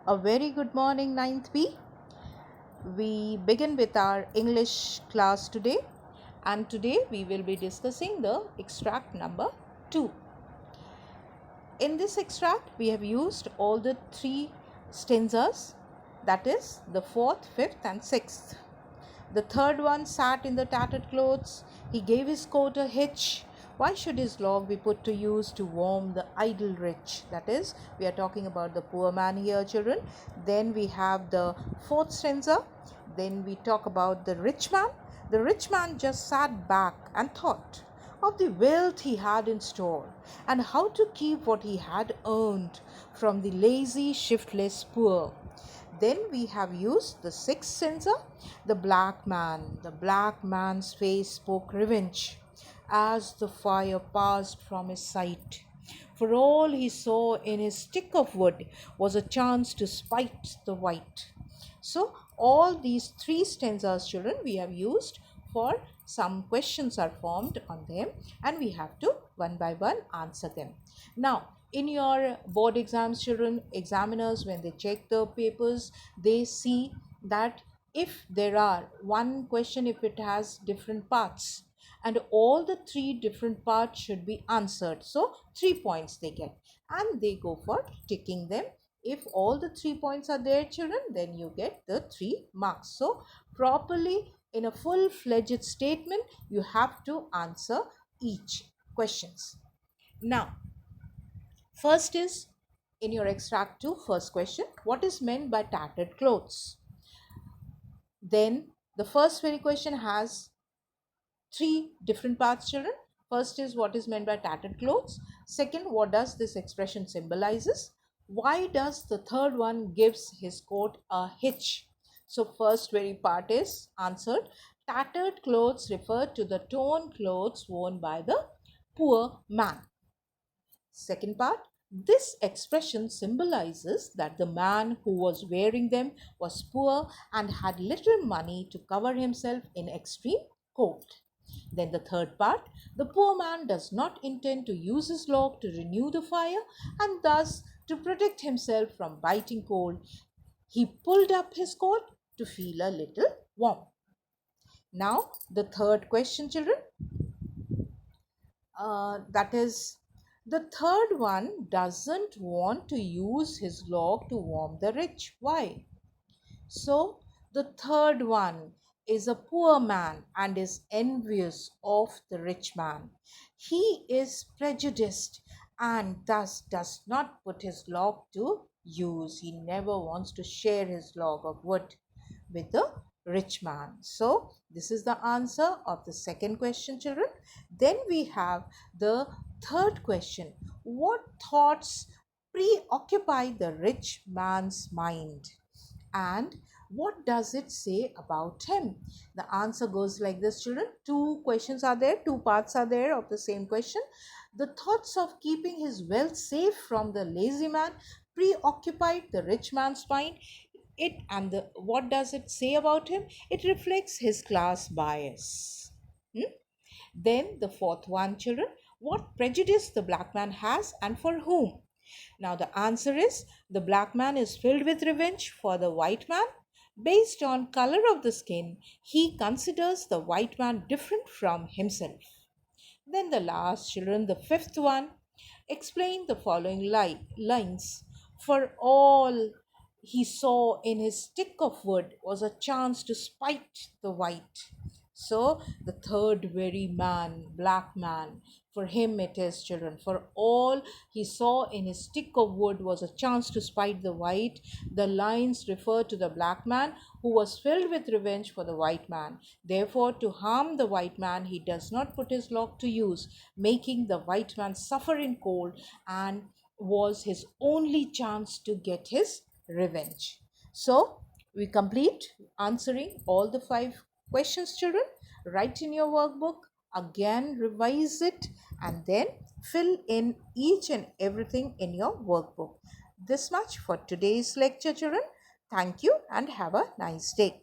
A very good morning, ninth B. We begin with our English class today, and today we will be discussing the extract number 2. In this extract, we have used all the three stanzas, that is, the fourth, fifth, and sixth. The third one sat in the tattered clothes. He gave his coat a hitch. Why should his log be put to use to warm the idle rich? That is, we are talking about the poor man here, children. Then we have the fourth stanza. Then we talk about the rich man. The rich man just sat back and thought of the wealth he had in store and how to keep what he had earned from the lazy, shiftless poor. Then we have used the sixth stanza, the black man. The black man's face spoke revenge as the fire passed from his sight. For all he saw in his stick of wood was a chance to spite the white. So, all these three stanzas, children, we have used for some questions are formed on them, and we have to one by one answer them. Now, in your board exams, children, examiners, when they check the papers, they see that if there are one question, if it has different parts, and all the three different parts should be answered, so 3 points they get, and they go for ticking them. If all the 3 points are there, children, then you get the 3 marks. So properly, in a full-fledged statement, you have to answer each questions. Now, first is in your extract 2, first question, what is meant by tattered clothes? Then the first very question has three different parts, children. First is what is meant by tattered clothes. Second, what does this expression symbolizes? Why does the third one gives his coat a hitch? So first very part is answered. Tattered clothes refer to the torn clothes worn by the poor man. Second part, this expression symbolizes that the man who was wearing them was poor and had little money to cover himself in extreme cold. Then the third part, the poor man does not intend to use his log to renew the fire, and thus to protect himself from biting cold, he pulled up his coat to feel a little warm. Now the third question, children, that is, the third one doesn't want to use his log to warm the rich. Why? So the third one is a poor man and is envious of the rich man. He is prejudiced and thus does not put his log to use. He never wants to share his log of wood with the rich man. So this is the answer of the second question, children. Then we have the third question. What thoughts preoccupy the rich man's mind? And what does it say about him? The answer goes like this, children. Two questions are there, two parts are there of the same question. The thoughts of keeping his wealth safe from the lazy man preoccupied the rich man's mind. What does it say about him? It reflects his class bias. Then the fourth one, children, what prejudice the black man has and for whom? Now the answer is the black man is filled with revenge for the white man. Based on color of the skin, he considers the white man different from himself. Then the last, children, the fifth one, explain the following lines. For all he saw in his stick of wood was a chance to spite the white. So the third very man, black man, for him it is, children. For all he saw in his stick of wood was a chance to spite the white. The lines refer to the black man who was filled with revenge for the white man. Therefore, to harm the white man, he does not put his log to use, making the white man suffer in cold, and was his only chance to get his revenge. So, we complete answering all the 5 questions, children. Write in your workbook, again revise it, and then fill in each and everything in your workbook. This much for today's lecture, children. Thank you and have a nice day.